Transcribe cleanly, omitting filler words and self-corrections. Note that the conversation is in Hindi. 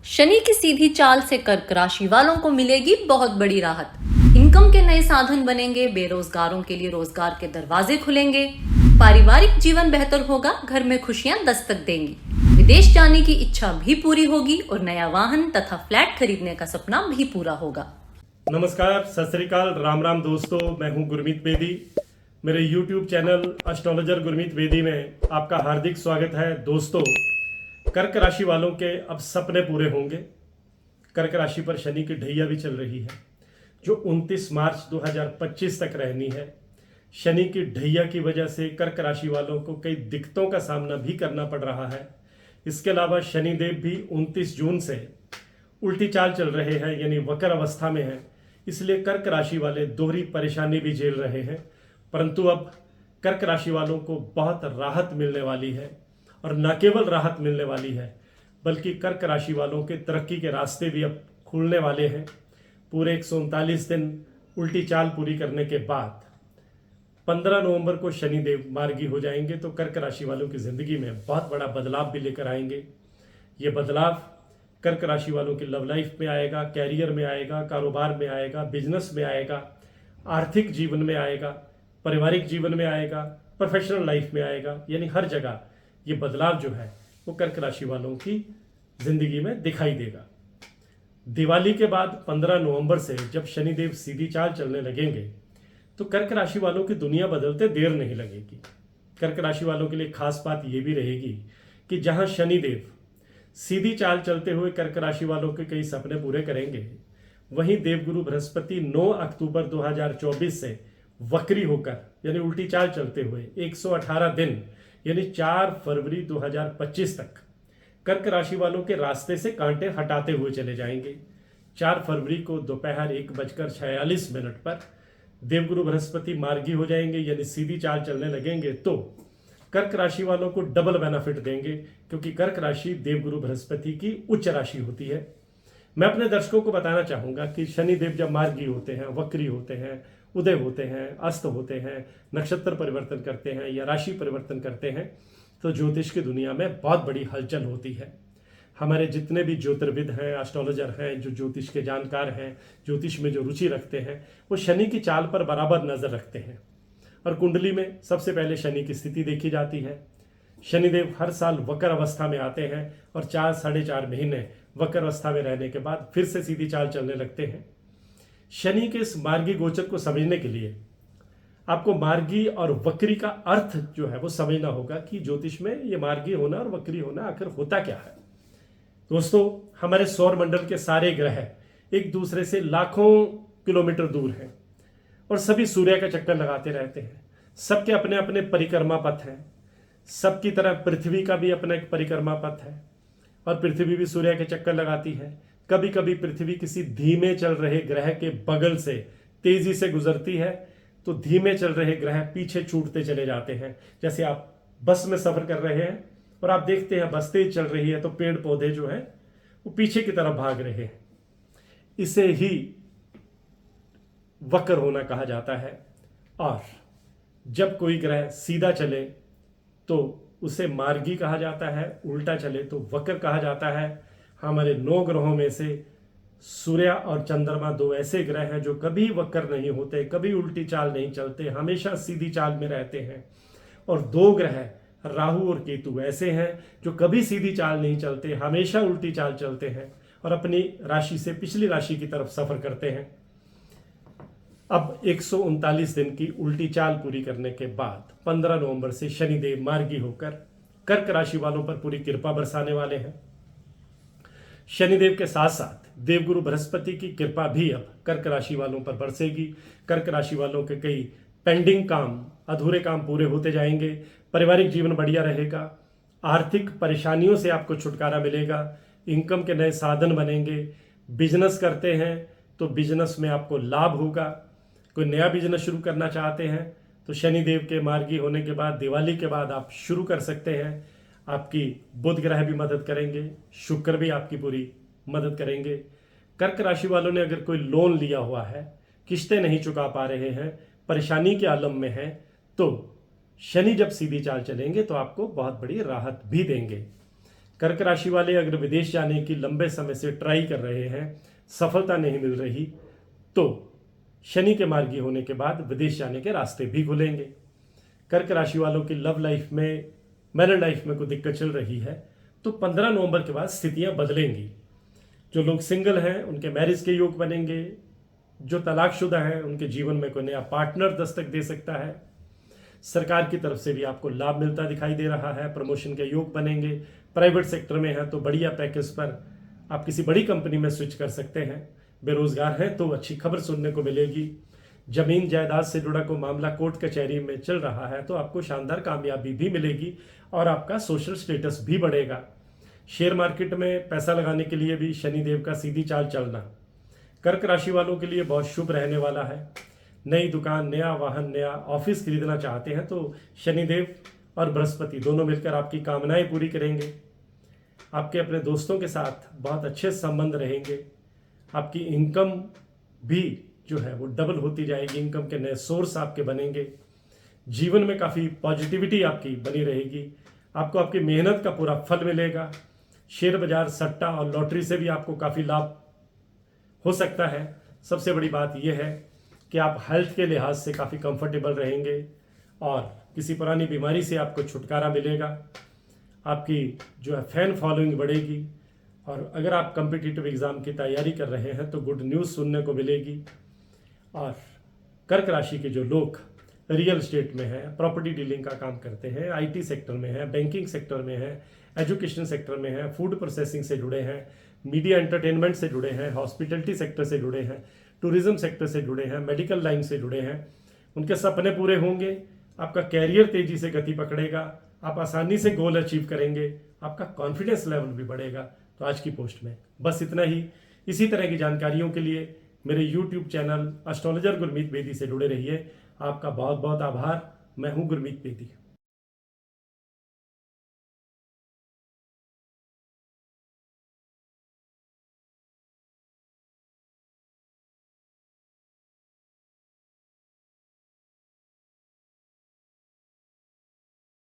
शनि की सीधी चाल से कर्क राशि वालों को मिलेगी बहुत बड़ी राहत। इनकम के नए साधन बनेंगे, बेरोजगारों के लिए रोजगार के दरवाजे खुलेंगे, पारिवारिक जीवन बेहतर होगा, घर में खुशियां दस्तक देंगी, विदेश जाने की इच्छा भी पूरी होगी और नया वाहन तथा फ्लैट खरीदने का सपना भी पूरा होगा। नमस्कार, सत श्री अकाल, राम राम दोस्तों। मैं हूं गुरमीत बेदी। मेरे YouTube channel astrologer Gurmeet Bedi में आपका हार्दिक स्वागत है। दोस्तों, कर्क राशि वालों के अब सपने पूरे होंगे। कर्क राशि पर शनि की ढैया भी चल रही है जो 29 मार्च 2025 तक रहनी है। शनि की ढैया की वजह से कर्क राशि वालों को कई दिक्कतों का सामना भी करना पड़ रहा है। इसके अलावा शनिदेव भी 29 जून से उल्टी चाल चल रहे हैं, यानी वक्र अवस्था में है। इसलिए कर्क राशि वाले दोहरी परेशानी भी झेल रहे हैं। परंतु अब कर्क राशि वालों को बहुत राहत मिलने वाली है, और न केवल राहत मिलने वाली है बल्कि कर्क राशि वालों के तरक्की के रास्ते भी अब खुलने वाले हैं। पूरे 139 दिन उल्टी चाल पूरी करने के बाद 15 नवंबर को शनिदेव मार्गी हो जाएंगे, तो कर्क राशि वालों की जिंदगी में बहुत बड़ा बदलाव भी लेकर आएंगे। ये बदलाव कर्क राशि वालों की लव लाइफ में आएगा, कैरियर में आएगा, कारोबार में आएगा, बिजनेस में आएगा, आर्थिक जीवन में आएगा, पारिवारिक जीवन में आएगा, प्रोफेशनल लाइफ में आएगा। यानी हर जगह ये बदलाव जो है वो कर्क राशि वालों की जिंदगी में दिखाई देगा। दिवाली के बाद 15 नवंबर से जब शनिदेव सीधी चाल चलने लगेंगे तो कर्क राशि वालों की दुनिया बदलते देर नहीं लगेगी। कर्क राशि वालों के लिए खास बात यह भी रहेगी कि जहां शनिदेव सीधी चाल चलते हुए कर्क राशि वालों के कई सपने पूरे करेंगे, वहीं देवगुरु बृहस्पति 9 अक्टूबर 2024 से वक्री होकर यानी उल्टी चाल चलते हुए 118 दिन यानी 4 फरवरी 2025 तक कर्क राशि वालों के रास्ते से कांटे हटाते हुए चले जाएंगे। 4 फरवरी को दोपहर 1:46 पर देवगुरु बृहस्पति मार्गी हो जाएंगे, यानी सीधी चाल चलने लगेंगे। तो कर्क राशि वालों को डबल बेनिफिट देंगे, क्योंकि कर्क राशि देवगुरु बृहस्पति की उच्च राशि होती है। मैं अपने दर्शकों को बताना चाहूंगा कि शनिदेव जब मार्गी होते हैं, वक्री होते हैं, उदय होते हैं, अस्त होते हैं, नक्षत्र परिवर्तन करते हैं या राशि परिवर्तन करते हैं, तो ज्योतिष की दुनिया में बहुत बड़ी हलचल होती है। हमारे जितने भी ज्योतिर्विद हैं, एस्ट्रोलॉजर हैं, जो ज्योतिष के जानकार हैं, ज्योतिष में जो रुचि रखते हैं, वो शनि की चाल पर बराबर नजर रखते हैं। और कुंडली में सबसे पहले शनि की स्थिति देखी जाती है। शनिदेव हर साल वक्र अवस्था में आते हैं और 4-4.5 महीने वक्र अवस्था में रहने के बाद फिर से सीधी चाल चलने लगते हैं। शनि के इस मार्गी गोचर को समझने के लिए आपको मार्गी और वक्री का अर्थ जो है वो समझना होगा कि ज्योतिष में ये मार्गी होना और वक्री होना आखिर होता क्या है। दोस्तों, हमारे सौर मंडल के सारे ग्रह एक दूसरे से लाखों किलोमीटर दूर हैं और सभी सूर्य का चक्कर लगाते रहते हैं। सबके अपने अपने परिक्रमा पथ हैं। सबकी तरह पृथ्वी का भी अपना एक परिक्रमा पथ है और पृथ्वी भी सूर्य के चक्कर लगाती है। कभी कभी पृथ्वी किसी धीमे चल रहे ग्रह के बगल से तेजी से गुजरती है, तो धीमे चल रहे ग्रह पीछे छूटते चले जाते हैं। जैसे आप बस में सफर कर रहे हैं और आप देखते हैं बस तेज चल रही है तो पेड़ पौधे जो हैं वो पीछे की तरफ भाग रहे हैं। इसे ही वक्र होना कहा जाता है। और जब कोई ग्रह सीधा चले तो उसे मार्गी कहा जाता है, उल्टा चले तो वक्र कहा जाता है। हमारे 9 ग्रहों में से सूर्य और चंद्रमा 2 ऐसे ग्रह हैं जो कभी वक्र नहीं होते, कभी उल्टी चाल नहीं चलते, हमेशा सीधी चाल में रहते हैं। और 2 ग्रह राहु और केतु ऐसे हैं जो कभी सीधी चाल नहीं चलते, हमेशा उल्टी चाल चलते हैं और अपनी राशि से पिछली राशि की तरफ सफर करते हैं। अब 139 दिन की उल्टी चाल पूरी करने के बाद 15 नवंबर से शनिदेव मार्गी होकर कर्क राशि वालों पर पूरी कृपा बरसाने वाले हैं। शनिदेव के साथ साथ देवगुरु बृहस्पति की कृपा भी अब कर्क राशि वालों पर बरसेगी। कर्क राशि वालों के कई पेंडिंग काम, अधूरे काम पूरे होते जाएंगे। पारिवारिक जीवन बढ़िया रहेगा। आर्थिक परेशानियों से आपको छुटकारा मिलेगा। इनकम के नए साधन बनेंगे। बिजनेस करते हैं तो बिजनेस में आपको लाभ होगा। कोई नया बिजनेस शुरू करना चाहते हैं तो शनिदेव के मार्गी होने के बाद, दिवाली के बाद आप शुरू कर सकते हैं। आपकी बुध ग्रह भी मदद करेंगे, शुक्र भी आपकी पूरी मदद करेंगे। कर्क राशि वालों ने अगर कोई लोन लिया हुआ है, किस्तें नहीं चुका पा रहे हैं, परेशानी के आलम में हैं, तो शनि जब सीधी चाल चलेंगे तो आपको बहुत बड़ी राहत भी देंगे। कर्क राशि वाले अगर विदेश जाने की लंबे समय से ट्राई कर रहे हैं, सफलता नहीं मिल रही, तो शनि के मार्गी होने के बाद विदेश जाने के रास्ते भी खुलेंगे। कर्क राशि वालों की लव लाइफ में, मैरिड लाइफ में कोई दिक्कत चल रही है तो 15 नवंबर के बाद स्थितियां बदलेंगी। जो लोग सिंगल हैं उनके मैरिज के योग बनेंगे। जो तलाकशुदा हैं उनके जीवन में कोई नया पार्टनर दस्तक दे सकता है। सरकार की तरफ से भी आपको लाभ मिलता दिखाई दे रहा है। प्रमोशन के योग बनेंगे। प्राइवेट सेक्टर में है तो बढ़िया पैकेज पर आप किसी बड़ी कंपनी में स्विच कर सकते हैं। बेरोजगार हैं तो अच्छी खबर सुनने को मिलेगी। जमीन जायदाद से जुड़ा कोई मामला कोर्ट कचहरी में चल रहा है तो आपको शानदार कामयाबी भी मिलेगी और आपका सोशल स्टेटस भी बढ़ेगा। शेयर मार्केट में पैसा लगाने के लिए भी शनिदेव का सीधी चाल चलना कर्क राशि वालों के लिए बहुत शुभ रहने वाला है। नई दुकान, नया वाहन, नया ऑफिस खरीदना चाहते हैं तो शनिदेव और बृहस्पति दोनों मिलकर आपकी कामनाएं पूरी करेंगे। आपके अपने दोस्तों के साथ बहुत अच्छे संबंध रहेंगे। आपकी इनकम भी जो है वो डबल होती जाएगी। इनकम के नए सोर्स आपके बनेंगे। जीवन में काफ़ी पॉजिटिविटी आपकी बनी रहेगी। आपको आपकी मेहनत का पूरा फल मिलेगा। शेयर बाजार, सट्टा और लॉटरी से भी आपको काफ़ी लाभ हो सकता है। सबसे बड़ी बात यह है कि आप हेल्थ के लिहाज से काफ़ी कंफर्टेबल रहेंगे और किसी पुरानी बीमारी से आपको छुटकारा मिलेगा। आपकी जो है फैन फॉलोइंग बढ़ेगी और अगर आप कम्पिटिटिव एग्ज़ाम की तैयारी कर रहे हैं तो गुड न्यूज़ सुनने को मिलेगी। और कर्क राशि के जो लोग रियल एस्टेट में हैं, प्रॉपर्टी डीलिंग का काम करते हैं, आईटी सेक्टर में हैं, बैंकिंग सेक्टर में हैं, एजुकेशन सेक्टर में हैं, फूड प्रोसेसिंग से जुड़े हैं, मीडिया एंटरटेनमेंट से जुड़े हैं, हॉस्पिटलिटी सेक्टर से जुड़े हैं, टूरिज्म सेक्टर से जुड़े हैं, मेडिकल लाइन से जुड़े हैं, उनके सपने पूरे होंगे। आपका कैरियर तेजी से गति पकड़ेगा। आप आसानी से गोल अचीव करेंगे। आपका कॉन्फिडेंस लेवल भी बढ़ेगा। तो आज की पोस्ट में बस इतना ही। इसी तरह की जानकारियों के लिए मेरे YouTube channel astrologer Gurmeet Bedi से जुड़े रहिए। आपका बहुत बहुत आभार। मैं हूं गुरमीत बेदी।